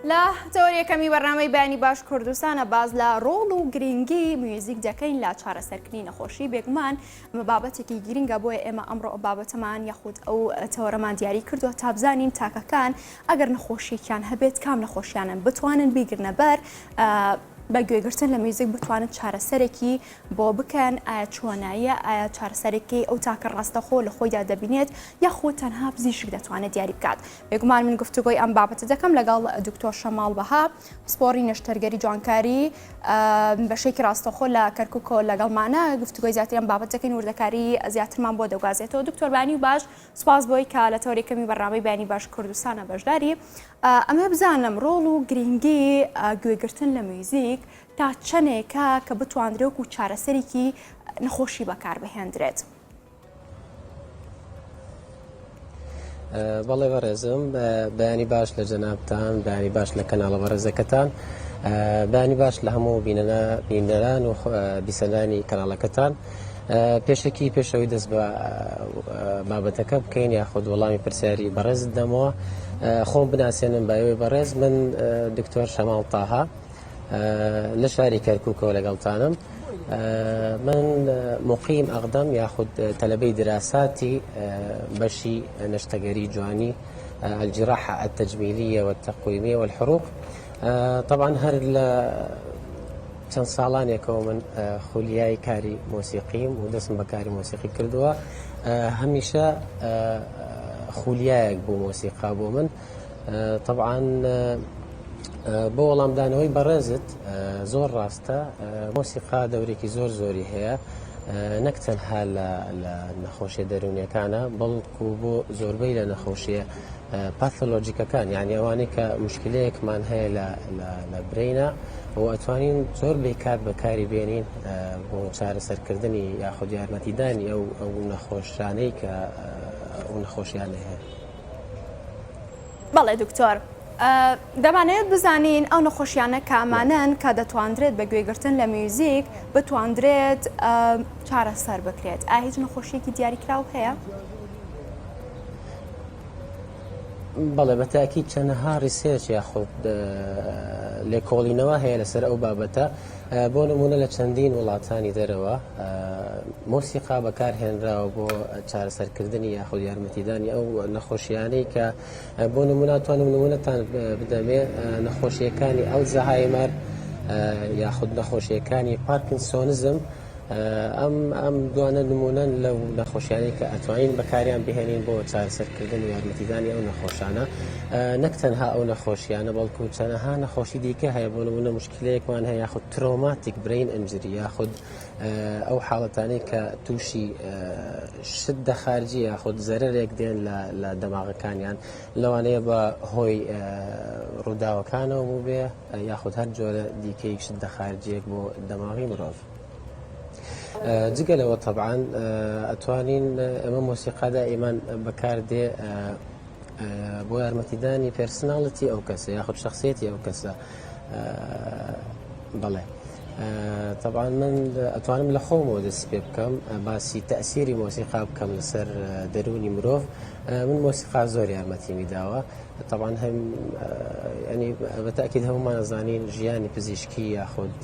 لە تەوەریەکەمی بەرنامەی بەیانی باش کوردستانە باز لە ڕۆڵ و گرنگی میوزیک دەکەین لە چارەسەرکردنی نەخۆشی بێگومان ئەمە بابەتێکی گرنگە بۆیە ئێمە ئەمڕۆ بابەتەمان یاخود ئەو تەوەرەمان دیاری کردووە تا بزانین تاکەکان ئەگەر نەخۆشیێکیان هەبێت کام نەخۆشیانن بتوانن بیگرنە بەر بە گوێگرتن لە میوزیک بتوانن چارەسەرێکی بۆ بکەن ئایا چۆناییە ئایا چارەسەرێکی ئەو تاکە ڕاستەخۆ لە خۆیدا دەبینێت یاخود تەنها پزیشک دەتوانێت دیاری بکات. بێگومان من گفتوگۆی ئەم بابەتە دەکەم لەگەڵ دکتۆر شەماڵ بەها سپۆڕی نەشتەرگەری جوانکاری بەشێکی ڕاستەخۆ لە کەرکووکۆ لەگەڵمانە گفتوگۆی زیاتر ئەم بابەت دەکەین وردەکاری زیاترمان بۆ دەوگازێتەوە. دکتۆر بانی و باش سوپاس بۆی کە لە تەوەریەکەمی بەرنامەی بەیانی باش کوردستانە بەشداری. ئەمە بزانم ڕۆڵ و گرنگی گوێگرتن لە میوزیک تا چەندێکە کە بتواندرێت و چارەسەرێکی نەخۆشی بەکار بهێنرێت. بەڵێ بەڕێزم بەیانی باش لە جەنابتان، بەیانی باش لە کەناڵە بەڕێزەکەتان، بەیانی باش لە هەموو بینەران و بیسەدانی کەناڵەکەتان. پێشەکی پێشەوەی دەست بە بابەتەکە بکەین یاخود وەڵامی پرسیاری بەڕێزت دەمەوە. خۆم بناسێنم بەوەی بەڕێز من دکتۆر شەماڵ تاها لە شاری کەرکووکەوە لەگەڵتانم. من مقیم ئەقدەم یاخود تەلەبەی دراساتی بەشی نەشتەگەری جوانی الجراحة التجميلية والتقويمية والحروق. طبعا هەر لە چەند ساڵانێکەوە من خولیای کاری مۆسیقیم و دەستم بە کاری مۆسیقی کردووە. هەمیشە خولیایەک بوو مۆسیقا بۆ من. طبعا بۆ وەڵامدانەوەی بەڕێزت زۆر ڕاستە مۆسیقا دەورێکی زۆر زۆری هەیە، نەک تەنها لە نەخۆشیە دەرونیەکانە بەڵکو بۆ زۆربەی لە نەخۆشیە پاثۆلۆجیکەکان، یعنی ئەوانەی کە مشکلەیەکمان هەیە لە برینە و ئەتوانین زۆر بێکات بەکاری بێنین بۆ چارەسەرکردنی یاخود یارمەتیدانی ئەو نەخۆشانەی کە ئەو نەخۆشیان هەیە. بەڵێ دکتۆر، دەمانێت بزانین ئەو نەخۆشیانە کامانن کە دەتواندرێت بە گوێگرتن لە میوزیک بتواندرێت چارەسەر بکرێت. ئایا هیچ نەخۆشیێکی دیاریکراو هەیە؟ بەڵێ بەتاکید چەندەها ریسێرچ یاخود لێکۆڵینەوە هەیە لەسەر ئەو بابەتە. بۆ نمونە لە چەندین وڵاتانی دەرەوە مۆسیقا بەکارهێنراوە بۆ چارەسەرکردنی یاخود یارمەتیدانی ئەو نەخۆشیانەی کە بۆ نمونە توانم نمونەتان بدەمێ نەخۆشیەکانی ئەلزایمەر یاخود نەخۆشیەکانی پارکینسۆنزم. ئەم دوانە نمونەن لەو نەخۆشیانەی کە ئەتوانین بەکاریان بهێنین بۆ چارەسەرکردن و یارمەتیدانی ئەو نەخۆشانە. نەک تەنها ئەو نەخۆشیانە بەڵکو چەندەها نەخۆشی دیکە هەیە. بۆ نمونە مشکلەیەکمان هەیە یاخود ترۆماتیک برین ئینجری یاخود ئەو حاڵەتانەی کە تووشی شدە خارجی یاخود زەرەرێک دێن لە دەماغەکانیان، لەوانەیە بە هۆی ڕووداوەکانەوە بوو بێ یاخود هەر جۆرە دیکەی شدە خارجیەک بۆ دەماغی مرۆڤ. جگەلەوە طبعا ئەتوانین ئەمە مۆسیقا دائیمان بەکاردێ بۆ یارمەتیدانی پێرسناڵەتی ئەو کەسە یاخود شخصیەتی ئەو کەسە. بەڵێ طبعا من ئەتوانم لە خۆمەوە دەست پێ بکەم باسی تەئسیری مۆسیقا بکەم لەسەر دەرونی مرۆڤ. من مۆسیقا زۆر یارمەتیمی داوە. طبعا هم يعني بتأكيد هەمومان ئەزانین ژیانی پزیشکی یاخود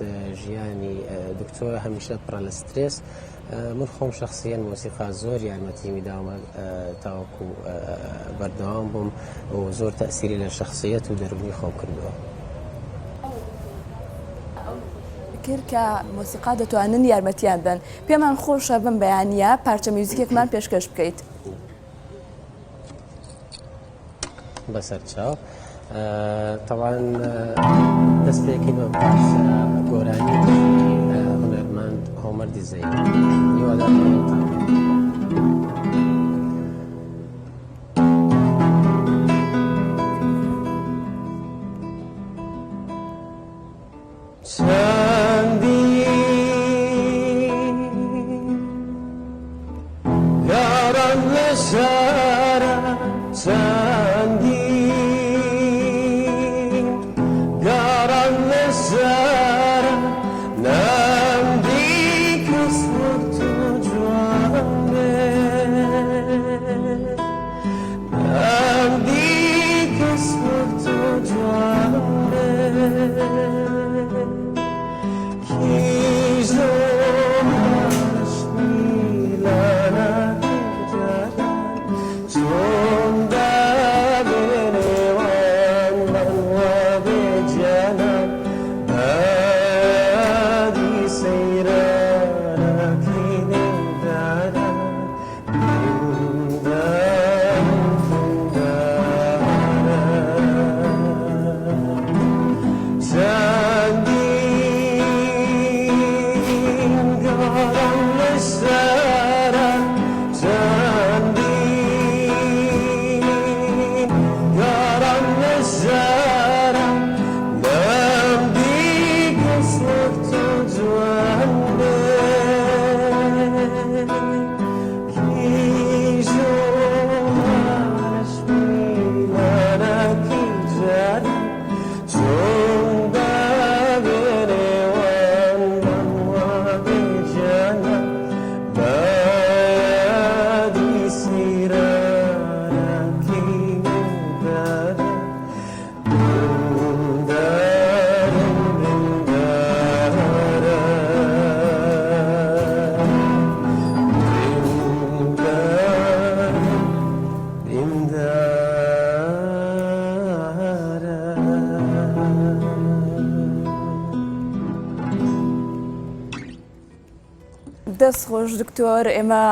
ژیانی دکتۆر هەمیشە پڕە لە سترێس. من خۆم شخصیان مۆسیقا زۆر یارمەتیمی داوە تاوەکو بەردەوام بووم و زۆر تەئسیری لە شخصیەت و دەرونی خۆم کردووە. کرد کە مۆسیقا دەتوانن یارمەتیان بن. پێمان خۆشە بم بەیانە پارچە میوزیکێکمان پێشکەش بکەیت. بەسەر چاو طبعا دەستێکی بە باش گۆرانی هونەرمەند هۆمەر دیزەین هیوادارم دەست خۆش دکتۆر ئێمە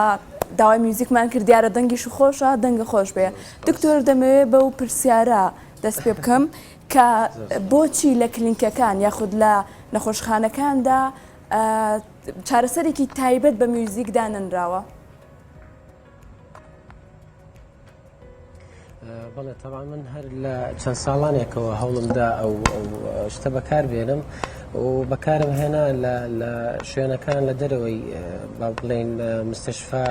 داوای میوزیکمان کرد دیارە دەنگیش خۆشە دەنگە خۆش بێ دکتۆر دەمەوێت بەو پرسیارە دەست پێ بکەم کە بۆچی لە کلینکەکان یاخود لە نەخۆشخانەکاندا چارەسەرێکی تایبەت بە میوزیک دانەنراوە؟ بەڵێ تەواو من هەر لە چەند ساڵانێکەوە هەوڵمدا ئەو شتە بەکار بێنم و بەکارم هێنا لە شوێنەکان لە دەرەوەی با بڵێن مستەشفا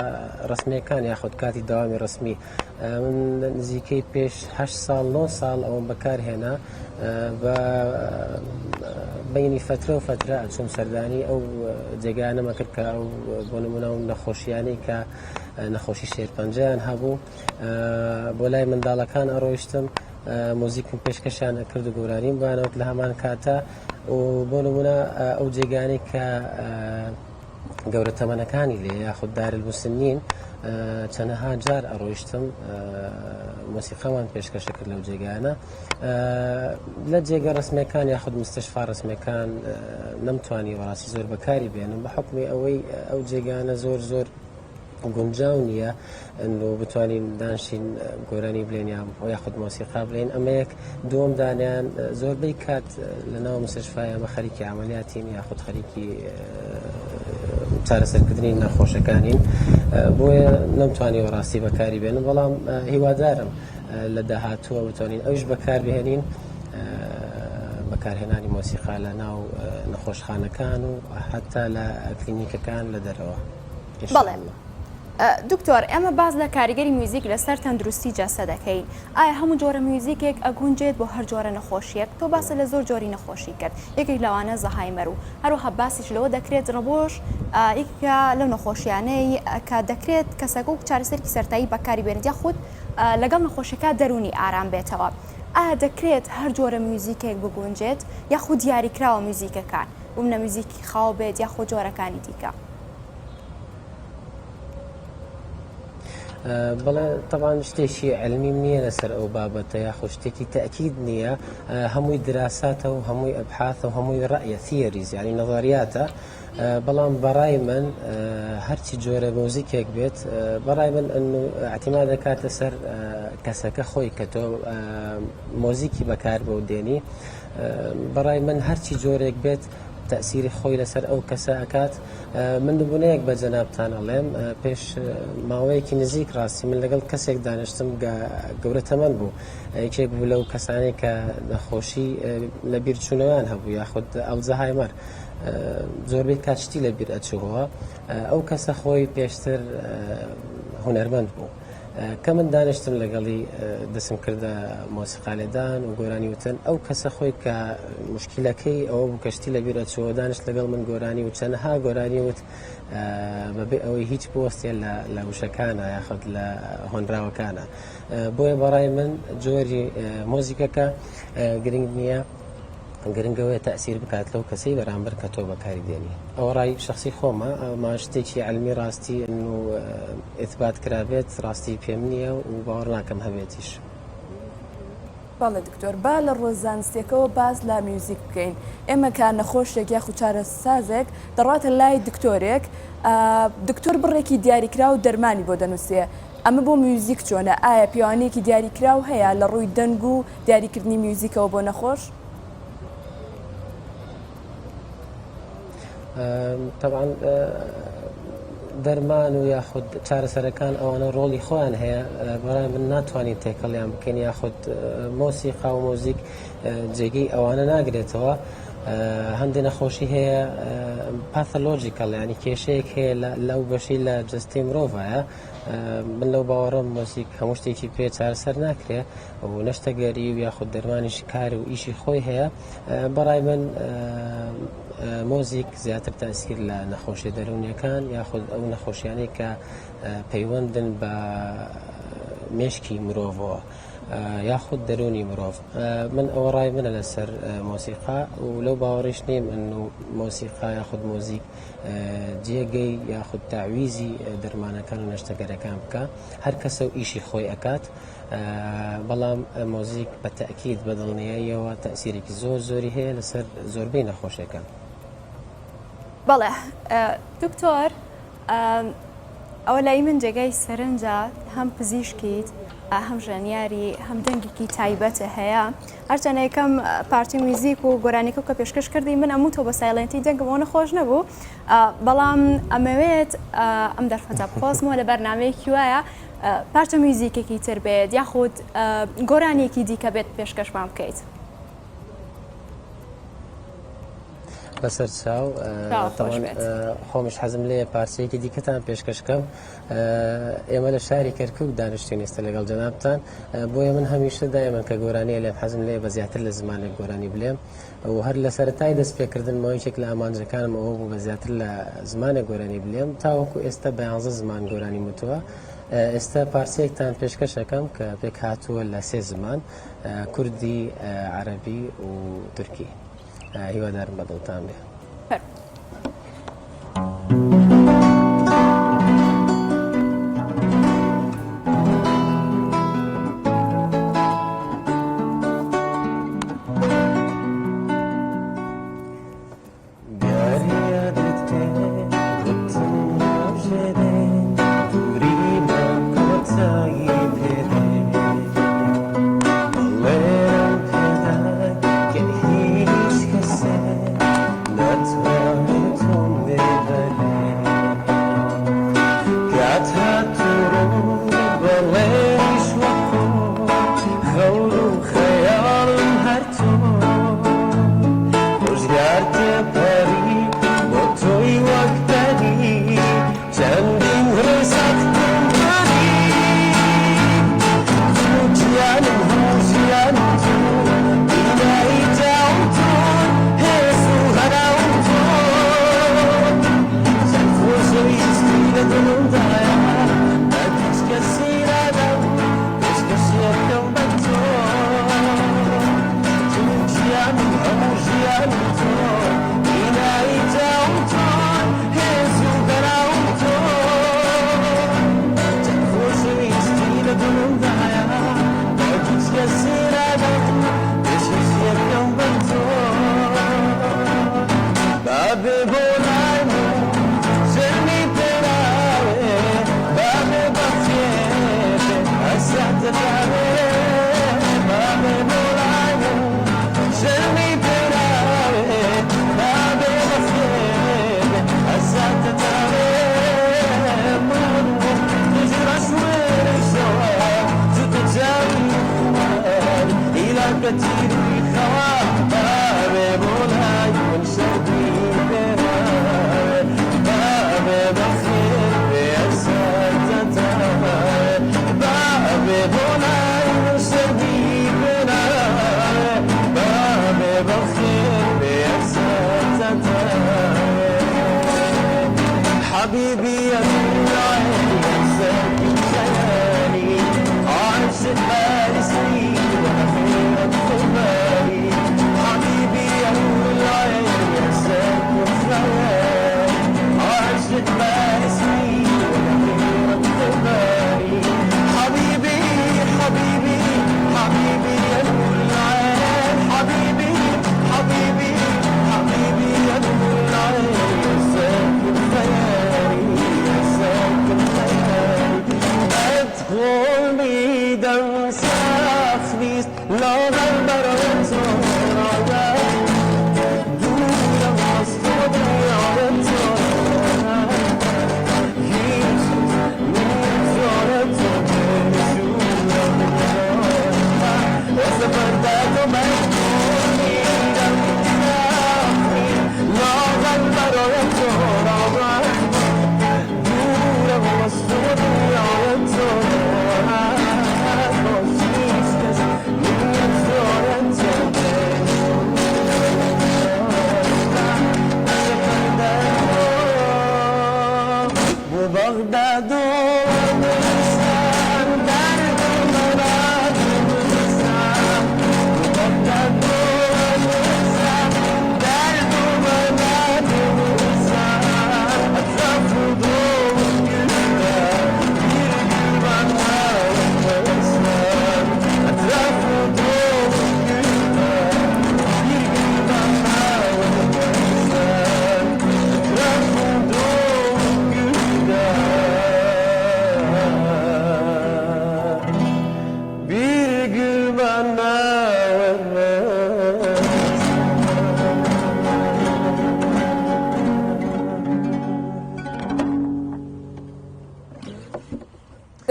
ڕسمیەکان یاخود کاتی داوامی ڕسمی من نزیکەی پێش 8 ساڵ 9 ساڵ ئەوم بەکارهێنا بە بینی فترە و فترە ئەچوم سەردانی ئەو جێگانەمە کرد کە ئەو بۆ نمونە و نەخۆشیانەی کە نەخۆشی شێرپەنجەیان هەبوو بۆ لای منداڵەکان ئەڕۆیشتم مۆزیکم پێشکەشیان کرد و گۆرانیم بانەوت لە هەمان کاتە و بۆ نمونە ئەو جێگانەی کە گەورە تەمەنەکانی لێ یاخود دارالموسنین چەندەها جار ئەڕۆیشتم مۆسیقامان پێشکەشە کرد لەو جێگانە لە جێگە ڕسمیەکان یاخود مستەشفا ڕسمیەکان نەمتوانی وەڕاستی زۆر بەکاری بێنم بە حکمی ئەوەی ئەو جێگانە زۆر گونجاو نییە و بتوانین دانشین گۆرانی بڵێن یاخود مۆسیقا بڵێن ئەمە یەک دووەم دانیان زۆربەی کات لە ناو مستەشفای ئەمە خەریکی عملیاتین یاخود خەریکی چارەسەرکردنی ناخۆشەکانین بۆیە نەمتوانی وەڕاستی بەکاری بێنم بەڵام هیوادارم لە داهاتووە بتوانین ئەوش بەکار بهێنین بەکارهێنانی مۆسیقا لە ناو نەخۆشخانەکان و حتا لە کلینیکەکان لە دەرەوە. بەڵێ دکتۆر ئێمە باز لە کاریگەری میوزیک لەسەر تەندروستی جەسە دەکەین ئایا هەموو جۆرە میوزیکێک ئەگونجێت بۆ هەر جۆرە نەخۆشیەک تۆ باسە لە زۆر جۆری نەخۆشی کرد یەکێک لەوانە زەهایمەر و هەروەها باسیش لەوە دەکرێت ڕەبۆش یەکێکە لەو نەخۆشیانەی کە دەکرێت کەسەکە و چارەسەرکی سەرتایی بەکاری بێنێت یاخود لەگەڵ نەخۆشیەکە دەرونی ئارام بێتەوە ئایا دەکرێت هەر جۆرە میوزیکێک بگونجێت یاخود دیاریکراوە میوزیکەکان بمنە میوزیکی خاو بێت یاخود جۆرەکانی دیکە؟ بەڵێ طبعاً شتێکی علمیم نییە لەسەر ئەو بابەتە یاخود شتێکی تەکید نییە هەمووی دراساتە و هەمووی ئەبحاثە و هەمووی ڕەیە ثیۆریز یعنی نەظریاتە بەڵام بەڕای من هەرچی جۆرە مۆزیکێک بێت بەڕای من اعتیماد دەکاتە سەر کەسەکە خۆی کە تۆ مۆزیکی بەکار بۆ دێنی بەڕای من هەرچی جۆرێک بێت تأثیری خۆی لەسەر ئەو کەسە ئەکات من نمونەیەک بە جەنابتان ئەڵێم پێش ماوەیەکی نزیک ڕاستی من لەگەڵ کەسێک دانیشتم گەورە تەمەن بوو یەکێک بوو لەو کەسانێک کە نەخۆشی لە بیرچوونەوەیان هەبوو یاخود ئەڵزەهایمەر زۆربەی کاتشتی لە بیر ئەچووەوە ئەو کەسە خۆی پێشتر هونەرمەند بوو کە من دانیشتم لەگەڵی دەسم کردە مۆسیقا لێدان و گۆرانی وتن ئەو کەسە خۆی کە مشکلەکەی ئەوە بوو کەشتی لە بیر ئەچووە دانیشت لەگەڵ من گۆرانی و چەندەها گۆرانی وت بەبێ ئەوەی هیچ بوەستێ لە وشەکانە یاخود لە هۆنراوەکانە بۆیە بەڕای من جۆری مۆزیکەکە گرنگ نییە گرنگەوەی تەسیر بکات لەو کەسەی بەرامبەر کە تۆ بەکاری دێنی ئەوە ڕای شخصی خۆمە ئەمە شتێکی علمی ڕاستی و ئثبات کرابێت ڕاستی پێم نییە و باوەڕ ناکەم هەبێتیش. بەڵێ دکتۆر با لە ڕۆژزانستیەکەەوە باز لا میوزیک بکەین ئێمە کە نەخۆشێک یاخود چارە سازێک دەڕاتە لای دکتۆرێک دکتۆر بڕێکی دیاریکرا و دەرمانی بۆ دەنووسێ ئەمە بۆ میوزیک چۆنە ئایا پیاوانەیەکی دیاریکرا و هەیە لە ڕووی دەنگ و دیاریکردنی میوزیکەوە بۆ نەخۆش؟ طبعا دەرمان و یاخود چارەسەرەکان ئەوانە ڕۆڵی خۆیان هەیە بەڵام من ناتوانین تێکەڵیان بکەین یاخود مۆسیقا و مۆزیک جێگەی ئەوانە ناگرێتەوە هەندێک نەخۆشی هەیە پاثۆلۆجیکەڵ ینی کێشەیەک هەیە لەو بەشی لە جەستی مرۆڤایە من لەو باوەڕەم مۆزیک هەموو شتێکی پێ چارەسەر ناکرێ و نەشتەگەری و یاخود دەرمانیشی کار و ئیشی خۆی هەیە بەڕای من مۆزیک زیاتر تەسیر لە نەخۆشی دەرونیەکان یاخود ئەو نەخۆشیانەی کە پەیوەندن بە مێشکی مرۆڤەوە یاخود دەرونی مرۆڤ من ئەوە ڕای منە لەسەر مۆسیقا و لەو باوەڕیش نیم من مۆسیقا یاخود مۆزیک جێگەی یاخود تاویزی دەرمانەکان و نەشتەگەرەکان بکە هەر کەسە و ئیشی خۆی ئەکات بەڵام مۆزیک بە تەئکید بە دڵنیاییەوە تەسیرێکی زۆری هەیە لەسەر زۆربەی نەخۆشیەکان. بەڵێ دکتۆر ئەوە لای من جێگای سەرنجە هەم پزیشکیت هەم ژانیاری هەم دەنگێکی تایبەتە هەیە هەرچەنە یەکەم پارتی میوزیک و گۆرانیکە کە پێشکەش کردی من ئەموو تۆ بە سایلەنتی دەنگەوە نەخۆش نەبوو بەڵام ئەمەوێت ئەم دەرفەتە بخۆزمەوە لە بەرنامەیەکی وایە پارتە میوزیکێکی تر بێت یاخود گۆرانێکی دیکە بێت پێشکەشمان بکەیت. بەسەر چاو خۆمش حەزم لێ پارچەیەکی دیکەتان پێشکەشکەم ئێمە لە شاری کەرکووک دانیشتین ئێستا لەگەڵ جەنابتان بۆیە من هەمیشە دایمەن کە گۆرانیە لێم حەزم لێ بە زیاتر لە زمانێک گۆرانی بلێم و هەر لە سەرەتای دەست پێکردنەوەیەک لە ئامانجەکانم ئەوە بوو بە زیاتر لە زمانێک گۆرانی بلێم تاوەکو ئێستا بە 11 زمان گۆرانی وتووە ئێستا پارچەیەکتان پێشکەشەکەم کە پێک هاتووە لە 3 زمان کوردی عەرەبی و تورکی هیوادارم بەدڵتان بێ.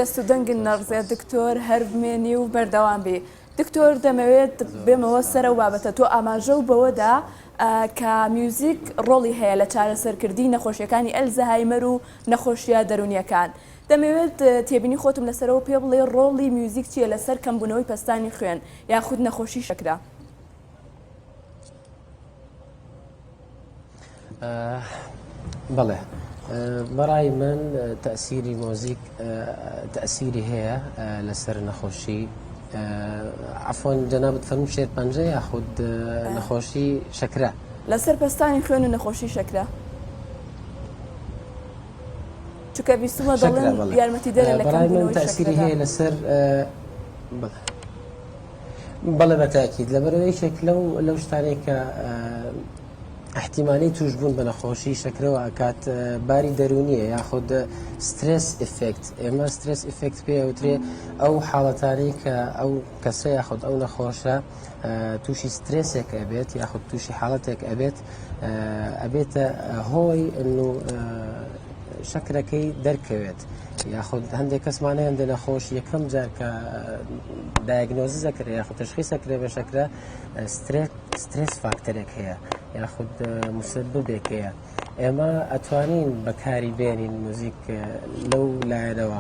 دەست و دەنگ نەڕزێت دکتۆر هەر بمێنی و بەردەوام بێ. دکتۆر دەمەوێت بێمەوە سەرە و بابەتە تۆ ئاماژە و بەوەدا کە میوزیک ڕۆڵی هەیە لە چارەسەرکردی نەخۆشیەکانی ئەلزەهایمەر و نەخۆشیە دەرونیەکان. دەمەوێت تێبینی خۆتم لەسەرەوە پێ بڵێ ڕۆڵی میوزیک چیە لەسەر کەمبوونەوەی پەستانی خوێن یاخود نەخۆشی شەکرا؟ بەڵێ بەڕای من تەسیری مۆزیک تەسیری هەیە لەسەر نەخۆشی عفۆن جەنابەت فەرموو شێرپەنجە یاخود نەخۆشی شەکرا لەسەر پەستانی خوێن و نەخۆشی شەکرا چونکە بیستمە دەڵێن یارمەتی دەرە لە بەڕای من تەسیری هەیە لەسەر بەڵێ بەتاکید لەبەرەوەیشێک لەو شتانەی کە احتیمالی توش بوون بە نەخۆشی شەکرەوە ئەکات باری دەرونیە یاخود سترس ئفکت ئێمە سترس ئفکت پێوترێ ئەو حاڵەتانی کە ئەو کەسە یاخود ئەو نەخۆشە تووشی سترسێک ئەبێت یاخود تووشی حاڵەتێک ئەبێت ئەبێتە هۆی شەکرەکەی دەرکەوێت یاخود هەندێک کەسمانە هەندێک نەخۆش یەکەم جار کە دایگنۆزی زەکرێ یاخود تەشخیصەکرێ بە شەکرە سترس فاکتەرێک هەیە یاخود مسببێک هەیە ئێمە ئەتوانین بەکاری بێنین موزیک لەو لایەنەوە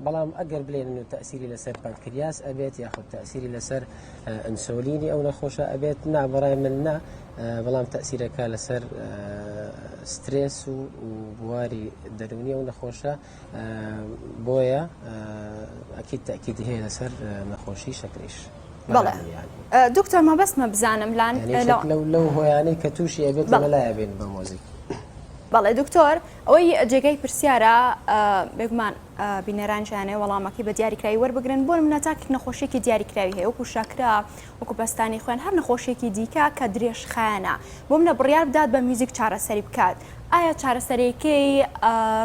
بەڵام ئەگەر بڵێن و تەسیری لەسەر پادکریاس ئەبێت یاخود تەسیری لەسەر ئەنسۆلینی ئەو نەخۆشە ئەبێت نا بەڕای من نا بەڵام تەسیرەکە لەسەر سترێس و بواری دەرونی ئەو نەخۆشە بۆیە ئەکید تەکیدی هەیە لەسەر نەخۆشی شەکریش. بەڵێ دکتۆر مەبەستمە بزانم لەو هۆیانەی کە تووشی ئەبێت لەلایە بێن بە مۆزیک. بەڵێ دکتۆر ئەوەی جێگەی پرسیارە بێگومان بینەرانجیانێ وەڵامەکەی بە دیاریکراوی وەربگرن بۆ منە تاکێک نەخۆشیێکی دیاریکراوی هەیە وەکو شەکرا وەکو پەستانی خوێن هەر نەخۆشیێکی دیکە کە درێژخایەنە بۆ منە بڕیار بدات بە میوزیک چارەسەری بکات ئایا چارەسەرەکەی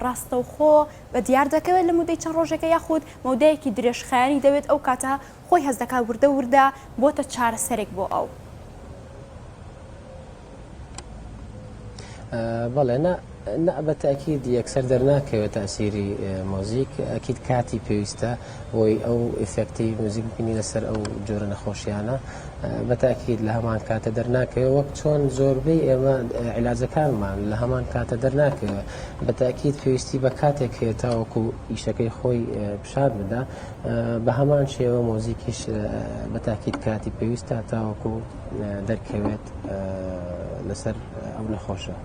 ڕاستەوخۆ بە دیار دەکەوێت لە مودەی چەند ڕۆژێکە یاخود مەودەیەکی درێژخایەنی دەوێت ئەو کاتە خۆی هەز دەکات وردە وردە بۆتە چارەسەرێک بۆ ئەو بەڵێ بە تاکید یەکسەر دەرناکەوێت تاسیری مۆزیک ئەکید کاتی پێویستە بۆی ئەو ئفکتی موزیک بینی لەسەر ئەو جۆرە نەخۆشیانە بە تاکید لە هەمان کاتە دەرناکەوێت وەک چۆن زۆربەی ئێمە عیلاجەکانمان لە هەمان کاتە دەرناکەوێت بە تاکید پێویستی بە کاتێک هەیە تاوەکو ئیشەکەی خۆی پیشار بدا بە هەمان شێوە مۆزیکیش بە تاکید کاتی پێویستە تاوەکو دەرکەوێت لەسەر ئەو نەخۆشە.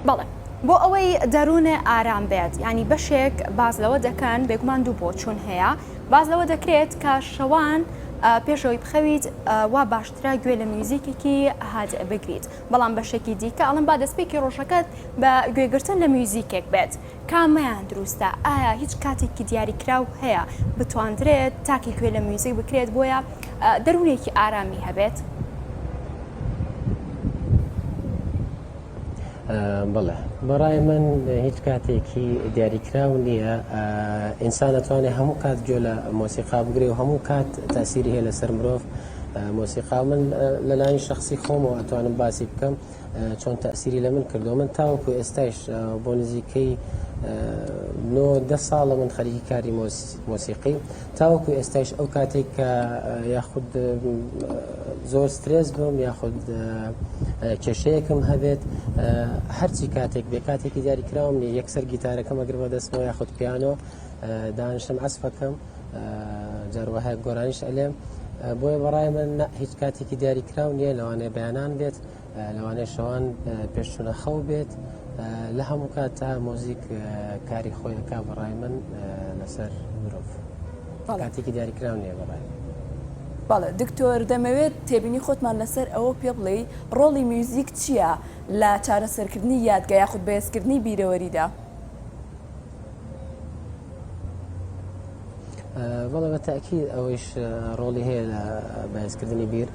بەڵێ بۆ ئەوەی دەروونە ئارام بێت ینی بەشێک باز لەوە دەکەن بێگومان دوو بۆ چوون هەیە باز لەوە دەکرێت کە شەوان پێشەوەی بخەویت وا باشترە گوێ لە میوزیکێکی هادە بگریت بەڵام بەشێکی دیکە ئەڵم با دەستپێکی ڕۆژەکەت بە گوێگرتن لە میوزیکێک بێت کامیان دروستە ئایا هیچ کاتێکی دیاریکراو هەیە بتواندرێت تاکی گوێ لە میوزیک بکرێت بۆیە دەروونێکی ئارامی هەبێت؟ بەڵێ بەڕای من هیچ کاتێکی دیاریکراو نییە ئینسان دەتوانێت هەموو کات گوێ لە مۆسیقا بگرێ و هەموو کات تاسیری هەیە لەسەر مرۆڤ مۆسیقا من لەلایەن شخصی خۆمەوە ئەتوانم باسی بکەم چۆن تاسیری لە من کردو من تاوەکو ئێستاش بۆ نزیکەی 9 ساڵە من خەریکی کاری مۆسیقی تاوەکو ئێستاش ئەو کاتێک کە یاخود زۆر سترێس بم یاخود کێشەیەکم هەبێت هەرچی کاتێک بێ کاتێکی دیاریکراوم نیە یەکسەر گیتارەکەم ئەگەر بەدەستمەوە یاخود پیانۆ دانیشتم عەزفەکەم جاروەها گۆرانیش ئەلێم بۆیە بەڕای من هیچ کاتێکی دیاریکراو نییە لەوانەیە بەیانان بێت لەوانەیە شەوان پێشچوونە خەو بێت لە هەموو کاتە مۆزیک کاری خۆی دەکا بەڕای من لەسەر مرۆڤ کاتێکی دیاریکراو نییە بەڕای بەڵێ دکتۆر دەمەوێت تێبینی خۆتمان لەسەر ئەوە پێ بڵێ ڕۆڵی میوزیک چییە لە چارەسەرکردنی یادگە یاخود بەهێزکردنی بیرەوەریدا؟ بەڵێ بە تاکید ئەوەیش ڕۆڵی هەیە لە بەهێزکردنی بیر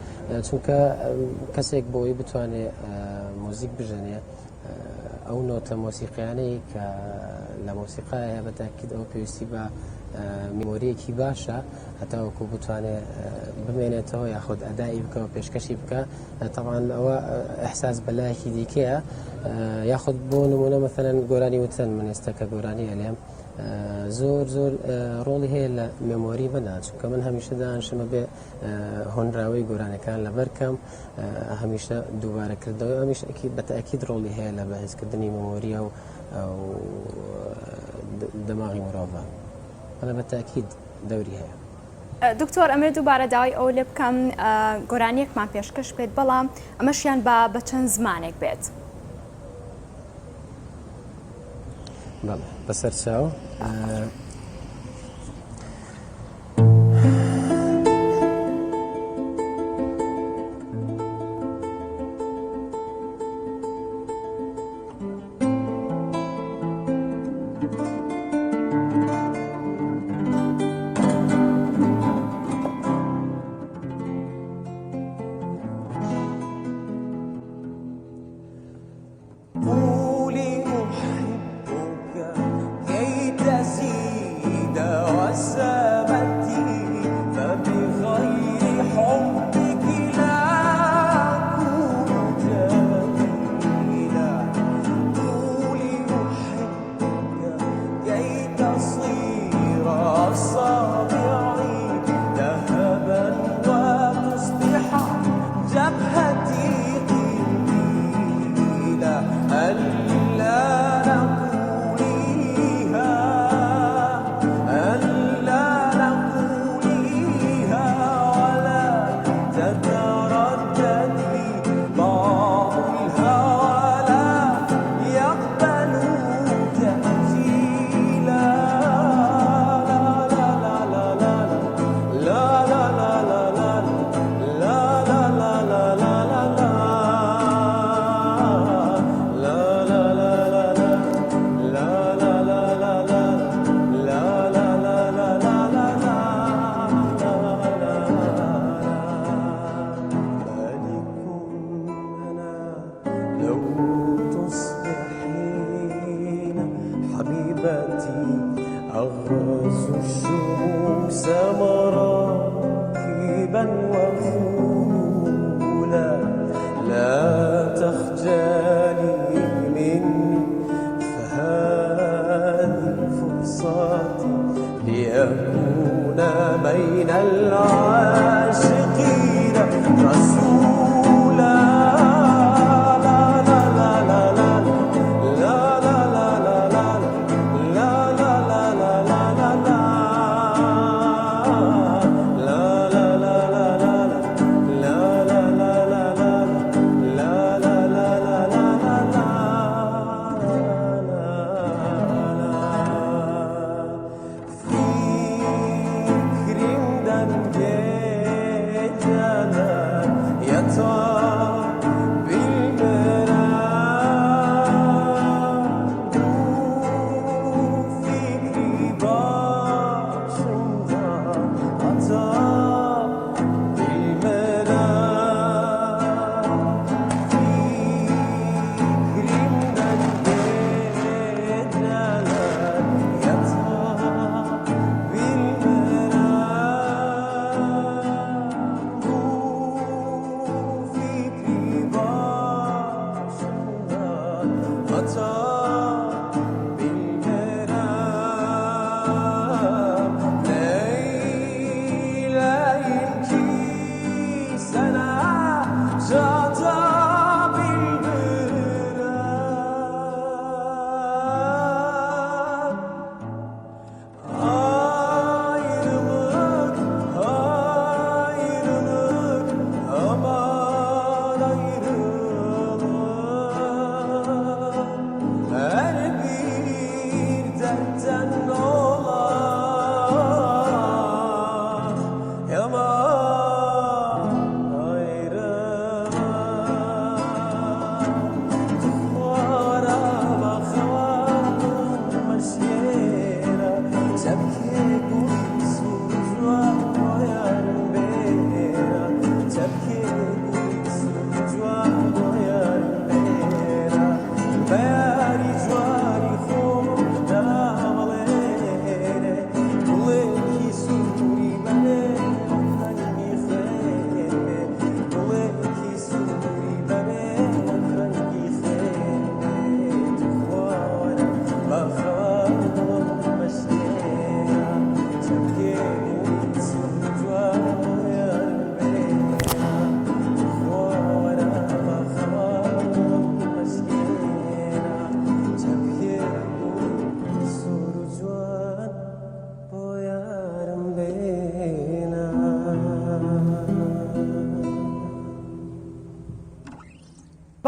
چونکە کەسێک بۆی بتوانێت مۆزیک بژەنێ ئەو نۆتە مۆسیقیانەی کە لە مۆسیقایە بە تاکید ئەو پێویستی بە میمۆریەکی باشە هەتاوەکو بتوانێت بمێنێتەوە یاخود ئەدایی بکەوە پێشکەشی بکە تەمان ئەوە ئەحساس بەلایەکی دیکەیە یاخود بۆ نمونە مەثەلەن گۆرانی وتن من ئێستا کە گۆرانی ئەلێم زۆر زۆر ڕۆڵی هەیە لە مێمۆری بەدا چونکە من هەمیشە دانیشتمە بێ هۆنراوەی گۆرانەکان لە بەرکەم هەمیشە دووبارەکردەوە هەمیش بەتەکید ڕۆڵی هەیە لە بەهێزکردنی مێمۆریە و دەماغی مرۆڤە بەڵێ بەتەکید دەوری هەیە. دکتۆر ئەمێ دووبارە داوای ئەو لێ بکەم گۆرانیەکمان پێشکەش بێت بەڵام ئەمەشیان بە چەند زمانێک بێت. بەڵێ بەسەر چاو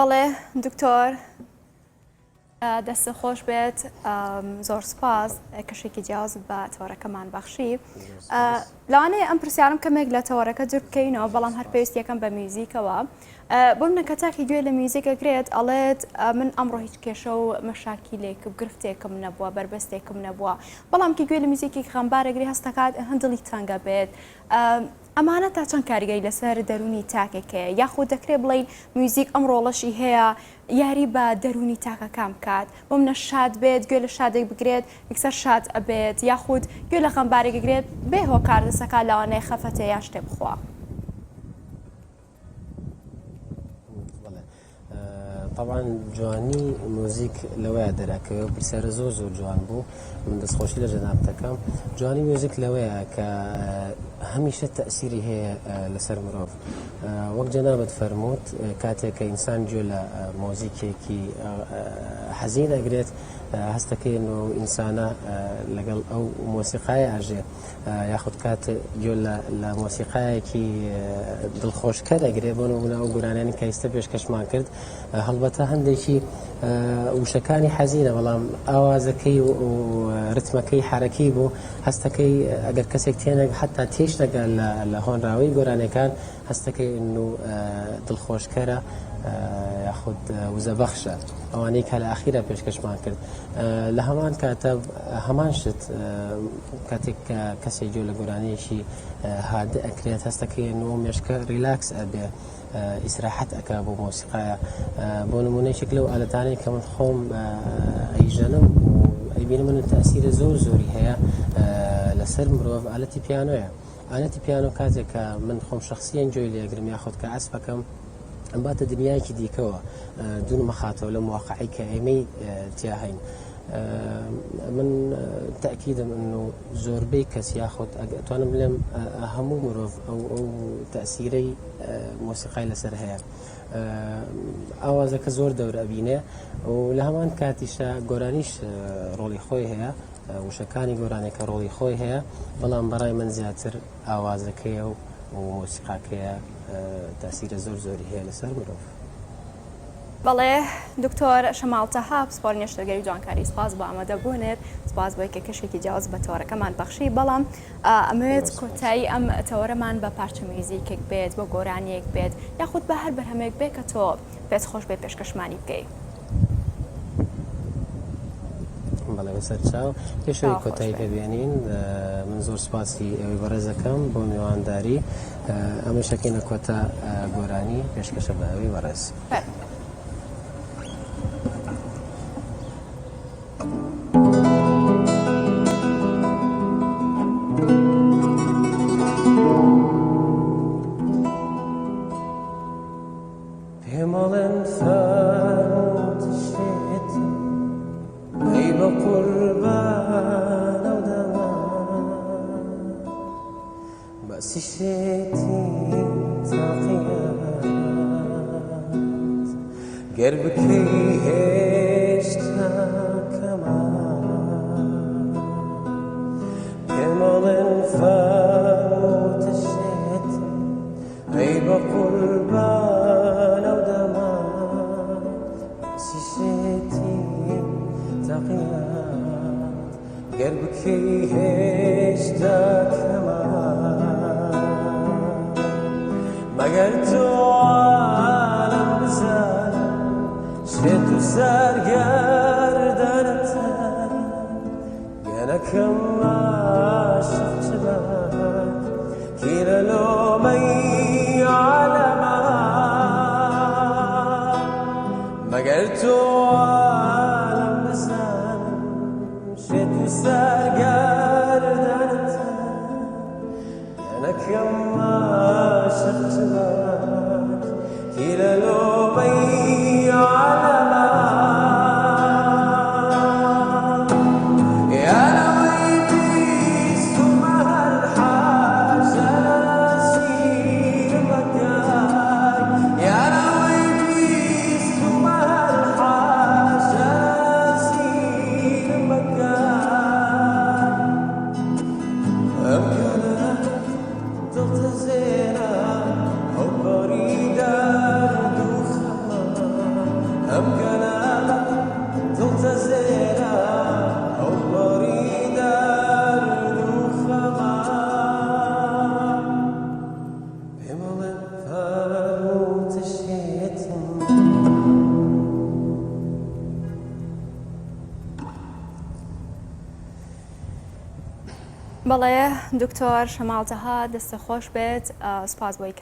بەڵێ دکتۆر دەستە خۆش بێت زۆر سپاس کەشێکی جیاواز بە تەوەرەکەمان بەخشی لەوانەیە ئەم پرسیارم کەمێک لە تەوەرەکە جور بکەینەوە بەڵام هەر پێویست یەکەم بە میوزیکەوە بۆ منە کە تاکی گوێ لە میوزیکەگرێت ئەڵێت من ئەمڕۆ هیچ کێشە و مەشاکیلێک گرفتێکم نەبووە بەربەستێکم نەبووە بەڵام کە گوێ لە میوزیکی خەمبارەگری هەستەکات هەندڵی تەنگە بێت ئەمانە تا چەند کاریگەری لەسەر دەرونی تاکێکەیە یاخود دەکرێت بڵین میوزیک ئەم ڕۆڵەشی هەیە یاری بە دەرونی تاکەکان بکات بۆ منە شاد بێت گوێ لە شادێک بگرێت یەکسەر شاد ئەبێت یاخود گوێ لە خەمبارێکگرێت بێ هۆکار دەسەکە لەوانەیە خەفەتێ یا شتێ بخوا طبعا جوانی موزیک لەوەیە دەراکەوە پرسیارە زۆر زۆر جوان بوو من دەستخۆشی لە جەنابەتەکەم جوانی موزیک لەوەیە کە هەمیشە تەئسیری هەیە لەسەر مرۆڤ وەک جەنابەت فەرمووت کاتێک کە ئینسان گوێ لە مۆزیکێکی حەزین ئەگرێت هەستەکەی ئینسانە لەگەڵ ئەو مۆسیقای ئاژێ یاخود کات گوێ لە مۆسیقایەکی دڵخۆشکەر ئەگرێ بۆ نمونە ئەو گورانیانی کە ئێستا پێشکەشمان کرد هەڵبەتە هەندێکی وشەکانی حەزینە بەڵام ئاوازەکەی و ڕتمەکەی حرەکەی بۆ هەستەکەی ئەگەر کەسێک تێنێک حتا تێش نەگە لە هۆنراوەی گۆرانەکان هەستەکەی دڵخۆشکەرە یاخود وزەبەخشە ئەوانەی کە لە ئاخیرە پێشکەشمان کرد لە هەمان کاتە هەمان شت کاتێک کەسێک گوێ لە گۆرانەیەکی هادە ئەکرێت هەستەکەی مێشکە ریلاکس ئەبێ ئیسراحەت ئەکا بۆ مۆسیقایە بۆ نمونەیەک لەو ئالەتانەی کە من خۆم ئەیژەنم ئەیبینم من تەئسیرە زۆر زۆری هەیە لەسەر مرۆڤ ئالەتی پیانۆیە ئالەتی پیانۆ کاتێک کە من خۆم شخصیان گوێی لێگرم یاخود کە ئەسپەکەم ئەم باتە دنیایەکی دیکەوە دوونمە خاتەوە لە مواقعی کە ئێمەی تیا هەین من تأكيدم انه زۆربەی کەس یاخود ئەتوانم بڵێم هەموو مرۆڤ ئەو تەئسیرەی مۆسیقای لەسەر هەیە ئاوازەکە زۆر دەورە ئەبینێ و لە هەمان کاتیشە گۆرانیش ڕۆڵی خۆی هەیە وشەکانی گۆرانێکە ڕۆڵی خۆی هەیە بەڵام بەڕای من زیاتر ئاوازەکەیە و مۆسیقاکەیە تەئسیرە زۆر زۆری هەیە لەسەر مرۆڤ بەڵێ دکتۆر شەماڵ تەهاب سپۆر نێشتەگەری جوانکاری سپاس بۆ ئامادەبوونێت سپاس بۆی کە کەشێکی جیاواز بە تەوەرەکەمان بەخشی بەڵام ئەمەوێت کۆتایی ئەم تەوەرەمان بە پارچە میوزیکێک بێت بۆ گۆرانیەک بێت یاخود بە هەر بەرهەمێک بێت کە تۆ پێت خۆش بێت پێشکەشمانی بکەیت بەڵێ بەسەر چاو پێشەوەی کۆتایی پێبێنین من زۆر سپاسی ئەوەی بەڕێزەکەم بۆ میوانداری ئەمە شەکەینە کۆتا گۆرانی پێشکەشە بە ئەوەی بەڕێز يا رويتي ثم هالحال بەڵێ دکتۆر شەماڵ جەهاد دەستە خۆش بێت سپاس بۆی